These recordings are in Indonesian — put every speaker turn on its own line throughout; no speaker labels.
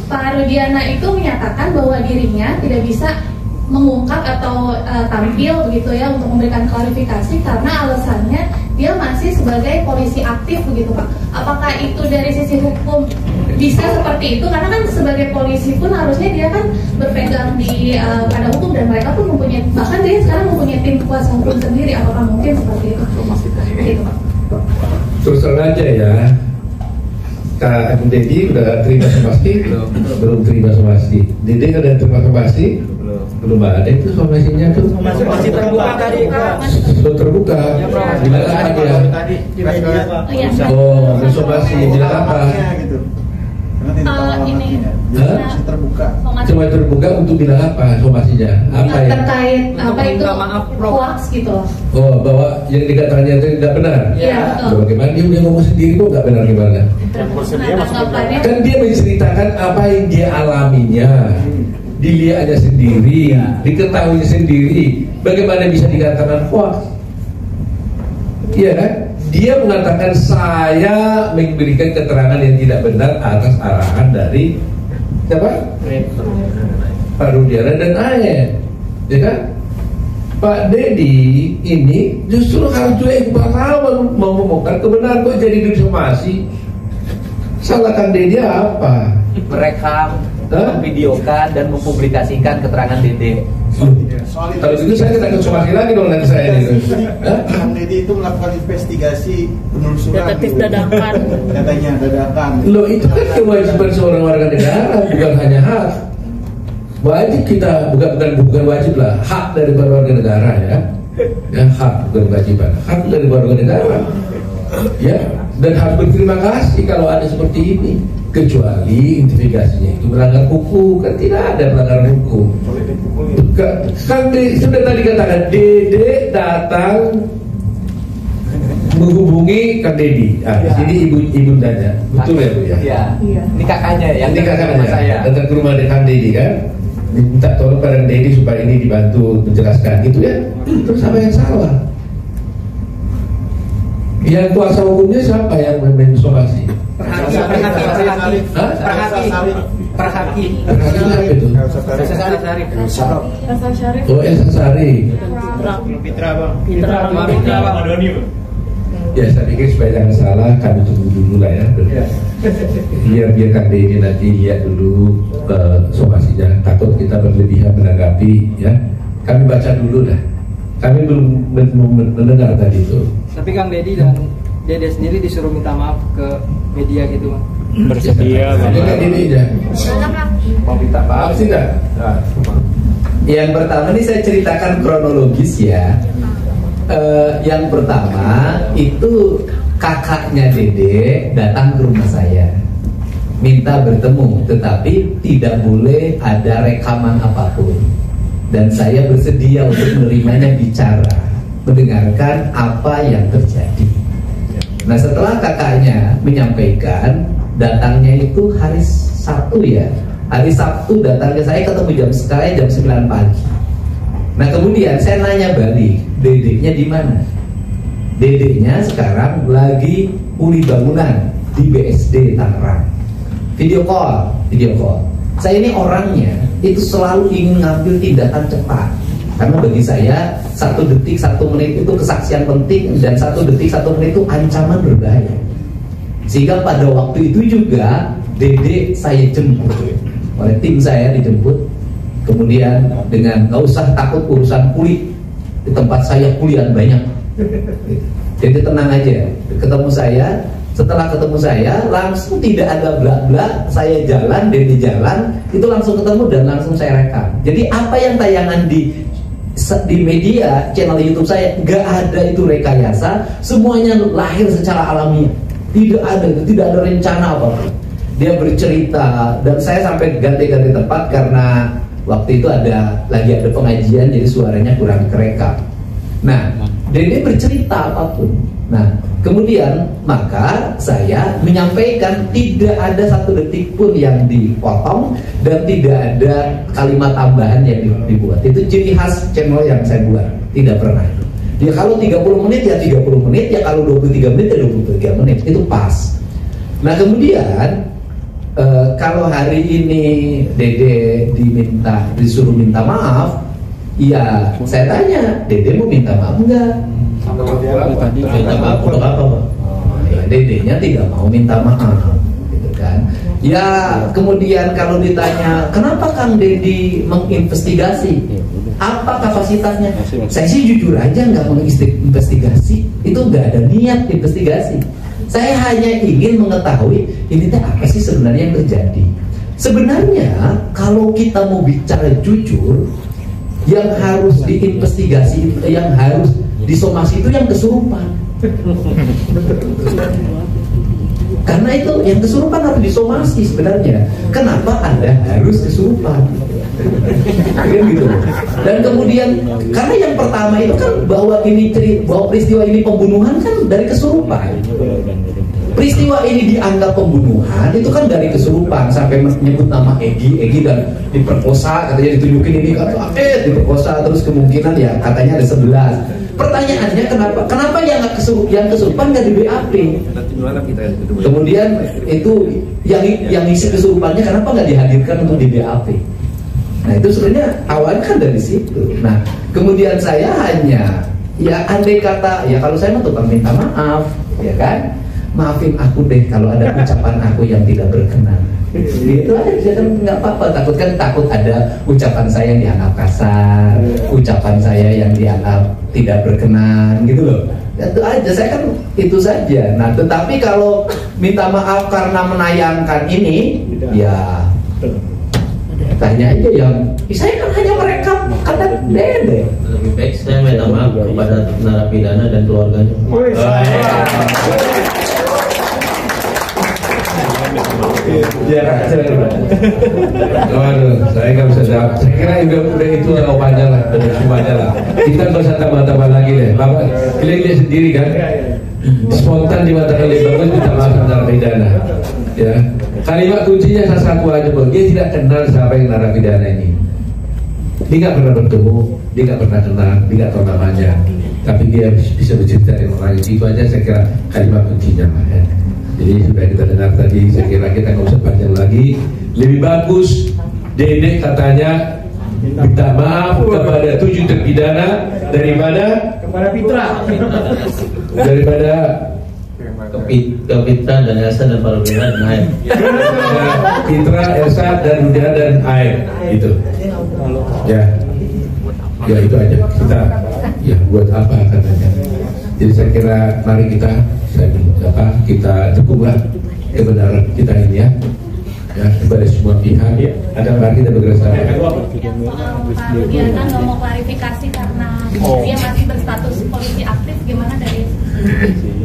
Pak Rudiana itu menyatakan bahwa dirinya tidak bisa mengungkap atau tampil begitu ya untuk memberikan klarifikasi karena alasannya dia masih sebagai polisi aktif begitu Pak. Apakah itu dari sisi hukum bisa seperti itu? Karena kan sebagai polisi pun harusnya dia kan berpegang di pada hukum dan mereka pun mempunyai, bahkan dia sekarang mempunyai tim kuasa hukum sendiri. Apakah mungkin seperti itu? Gitu Pak.
Terus terang aja ya, Kak Deddy udah terima somasi? Belum terima somasi. Deddy udah terima somasi? Belum ada itu somasinya tuh.
Masih terbuka tadi.
Sudah terbuka. Bilang apa dia? Oh, somasi bilang apa?
Ini
masih terbuka.
Cuma terbuka untuk bilang apa somasinya? Apa ya?
Terkait apa itu hoax gitu loh.
Oh, bahwa yang dikatakannya itu tidak benar.
Iya.
Bagaimana dia ngomong sendiri kok nggak benar gimana? Kan dia menceritakan apa yang dia alaminya, dilihatnya sendiri, diketahui sendiri. Bagaimana bisa dikatakan hoax? Iya kan? Dia mengatakan saya memberikan keterangan yang tidak benar atas arahan dari siapa? Pak Rudiana dan Aye, ya kan? Pak Deddy ini justru harus juga Iqbal Lawan mau membongkar kebenaran kok jadi disomasi. Salahkan Deddy apa?
Merekam, memvideokan dan mempublikasikan keterangan Dede.
Kalau gitu saya kita somasi lagi dong nanti saya ini.
Kang Deddy itu melakukan investigasi penelusuran.
Detektif dadakan.
Katanya dadakan.
Loh itu kan kewajiban seorang warga negara, bukan hanya hak. Wajib kita, bukan wajib lah, hak dari warga negara ya. Ya hak bukan kewajiban, hak dari warga negara. Ya, dan harus berterima kasih kalau ada seperti ini. Kecuali investigasinya itu melanggar hukum, kan tidak ada pelanggaran hukum. Kan sudah tadi katakan Dede datang menghubungi Kang Deddy. Ini ibundanya, betul ya Bu ya?
Iya. Ini kakaknya yang
ini kakaknya
saya.
datang ke rumah Kang Deddy kan, minta tolong pada Deddy supaya ini dibantu menjelaskan gitu ya. Terus apa yang salah? Yang kuasa hukumnya siapa yang mensomasi?
Perhaki.
Oh, Elsa Sari.
Pitra bang.
Ya, saya pikir supaya jangan salah kami tunggu dulu lah ya. Biar Kang Deddy nanti lihat dulu somasinya. Takut kita berlebihan menanggapi ya. Kami baca dulu lah. Kami belum mendengar tadi itu.
Tapi Kang Deddy dan Dede sendiri disuruh minta maaf ke media gitu Bang.
Bersedia bang.
Kang Deddy aja.
Mau minta maaf
Maaf sih enggak?
Yang pertama ini saya ceritakan kronologis ya. Yang pertama itu kakaknya Dede datang ke rumah saya minta bertemu, tetapi tidak boleh ada rekaman apapun. Dan saya bersedia untuk menerimanya bicara, mendengarkan apa yang terjadi. Nah setelah kakaknya menyampaikan, datangnya itu hari Sabtu ya. Hari Sabtu datangnya saya ketemu jam 9 pagi. Nah kemudian saya nanya balik, dedeknya di mana? Dedeknya sekarang lagi pulih bangunan di BSD Tangerang. Video call. Saya ini orangnya itu selalu ingin ngambil tindakan cepat. Karena bagi saya 1 detik 1 menit itu kesaksian penting, dan 1 detik 1 menit itu ancaman berbahaya. Sehingga pada waktu itu juga Dede saya jemput oleh tim saya, dijemput. Kemudian dengan gak usah takut urusan kulit, di tempat saya kuliah banyak. Jadi tenang aja, ketemu saya. Setelah ketemu saya langsung tidak ada blak-blak, saya jalan, Dede jalan, itu langsung ketemu dan langsung saya rekam. Jadi apa yang tayangan di media channel YouTube saya nggak ada itu rekayasa, semuanya lahir secara alamiah. Tidak ada rencana apa-apa. Dia bercerita dan saya sampai ganti-ganti tempat karena waktu itu lagi ada pengajian, jadi suaranya kurang kerekam. Nah, Dede bercerita apapun. Nah, kemudian maka saya menyampaikan tidak ada 1 detik pun yang dipotong dan tidak ada kalimat tambahan yang dibuat. Itu ciri khas channel yang saya buat, tidak pernah. Ya kalau 30 menit ya 30 menit, ya kalau 23 menit ya 23 menit, itu pas. Nah kemudian kalau hari ini Dede disuruh minta maaf, ya saya tanya, Dede mau minta maaf enggak? Minta maaf untuk apa, Pak? Ya, Dedenya tidak mau minta maaf, gitu kan? Ya kemudian kalau ditanya, kenapa Kang Dedi menginvestigasi? Apa kapasitasnya? Saya sih jujur aja nggak menginvestigasi, itu nggak ada niat investigasi. Saya hanya ingin mengetahui ini teh apa sih sebenarnya yang terjadi. Sebenarnya kalau kita mau bicara jujur, yang harus diinvestigasi, yang harus disomasi itu yang kesurupan. Karena itu yang kesurupan harus disomasi sebenarnya. Kenapa Anda harus kesurupan? Kan gitu. Dan kemudian karena yang pertama itu kan bahwa peristiwa ini pembunuhan kan dari kesurupan. Peristiwa ini dianggap pembunuhan itu kan dari kesurupan, sampai menyebut nama Egy dan diperkosa, katanya ditunjukin ini diperkosa, terus kemungkinan ya katanya ada 11. Pertanyaannya kenapa yang kesurupan nggak di BAP? Kemudian itu yang isi kesurupannya kenapa nggak dihadirkan untuk di BAP? Nah itu sebenarnya awalnya kan dari situ. Nah kemudian saya hanya ya andai kata ya kalau saya mau tukang minta maaf, ya kan, maafin aku deh kalau ada ucapan aku yang tidak berkenan. Itu aja kan nggak apa-apa. Takut ada ucapan saya yang dianggap kasar, ucapan saya yang dianggap tidak berkenan gitu loh. Itu aja, saya kan itu saja. Nah tetapi kalau minta maaf karena menayangkan ini, ya tanya aja yang saya kan hanya merekam kata Dede.
Lebih baik saya minta maaf kepada narapidana dan keluarganya.
Waduh, saya nggak bisa jawab. Saya kira udah itu jawabannya lah, udah semuanya lah. Kita nggak usah tambah-tambah lagi deh. Bapak, kalian lihat sendiri kan, spontan di mata kalian bagus minta maaf narapidana. Ya, kalimat kuncinya satu aja, Bang. Dia tidak kenal siapa yang narapidana ini. Dia nggak pernah bertemu, dia nggak pernah kenal, dia nggak tahu namanya. Tapi dia bisa bercerita dengan orang itu aja. Saya kira kalimat kuncinya lah. Ya. Jadi sudah kita dengar tadi, saya kira kita nggak usah panjang lagi. Lebih bagus Dede katanya minta maaf kepada 7 terpidana daripada
ke Pitra dan Elsa dan para pihak dan Air.
Pitra, Elsa dan Rudiana dan Air itu. Ya itu aja. Kita ya buat apa katanya. Jadi saya kira mari kita dukunglah kebenaran kita ini ya kepada semua pihak. Mari kita bekerja sama.
Dia kan nggak mau klarifikasi karena dia masih berstatus polisi aktif, gimana dari?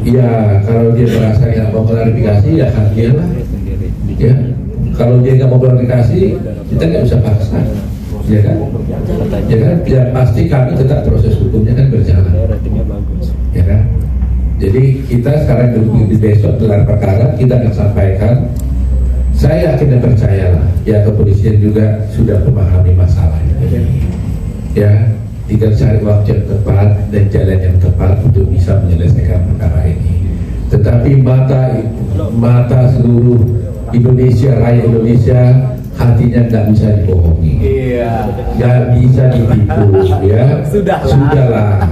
Ya kalau dia merasa nggak mau klarifikasi ya hak dia lah. Ya kalau dia nggak mau klarifikasi kita nggak bisa paksa. Ya kan? Ya pasti kami tetap proses hukumnya kan berjalan. Ya kan? Jadi kita sekarang di besok gelar perkara kita akan sampaikan. Saya yakin dan percayalah ya kepolisian juga sudah memahami masalah ini. Ya tinggal cari waktu yang tepat dan jalan yang tepat untuk bisa menyelesaikan perkara ini. Tetapi mata seluruh Indonesia, rakyat Indonesia, hatinya nggak bisa dibohongi, nggak bisa ditipu, ya. Sudahlah,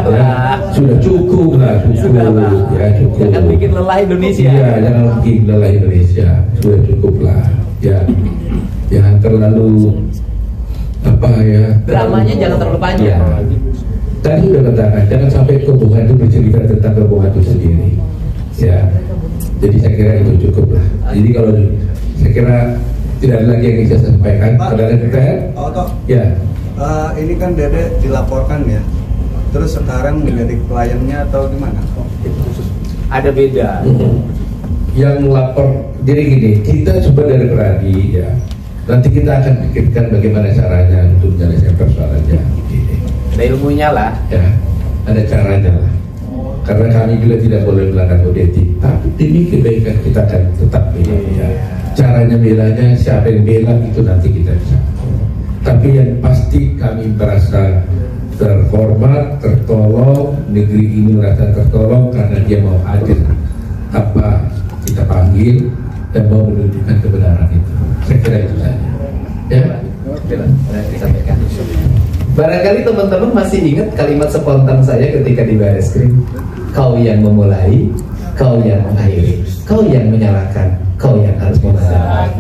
ya. Sudah cukup lah, ya cukup.
Jangan bikin lelah Indonesia.
Iya, jangan bikin lelah Indonesia. Sudah cukup lah, ya. Jangan terlalu
dramanya jangan terlalu panjang.
Tadi sudah katakan, jangan sampai kebohongan itu bercerita tentang kebohongan itu sendiri, ya. Jadi saya kira itu cukup lah. Jadi kalau saya kira tidak ada lagi yang bisa saya sampaikan. Pada ya.
Ini kan Dede dilaporkan ya. Terus sekarang menjadi kliennya atau gimana?
Ada beda.
Yang lapor, jadi gini, kita coba dari Pradi ya. Nanti kita akan pikirkan bagaimana caranya untuk menyelesaikan persoalannya.
Ada ilmunya lah.
Ya, ada caranya lah. Karena kami juga tidak boleh melanggar kode etik. Tapi demi kebaikan kita akan tetap bela. Ya. Caranya belanya, siapa yang bela itu nanti kita bisa. Tapi yang pasti kami merasa terhormat, tertolong, negeri ini merasa tertolong karena dia mau hadir. Apa kita panggil, dan mau menunjukkan kebenaran itu. Saya kira itu saja. Ya.
Disampaikan. Barangkali teman-teman masih ingat kalimat spontan saya ketika di Bareskrim. Kau yang memulai, kau yang mengakhiri, kau yang menyalakan, kau yang harus memadamkan.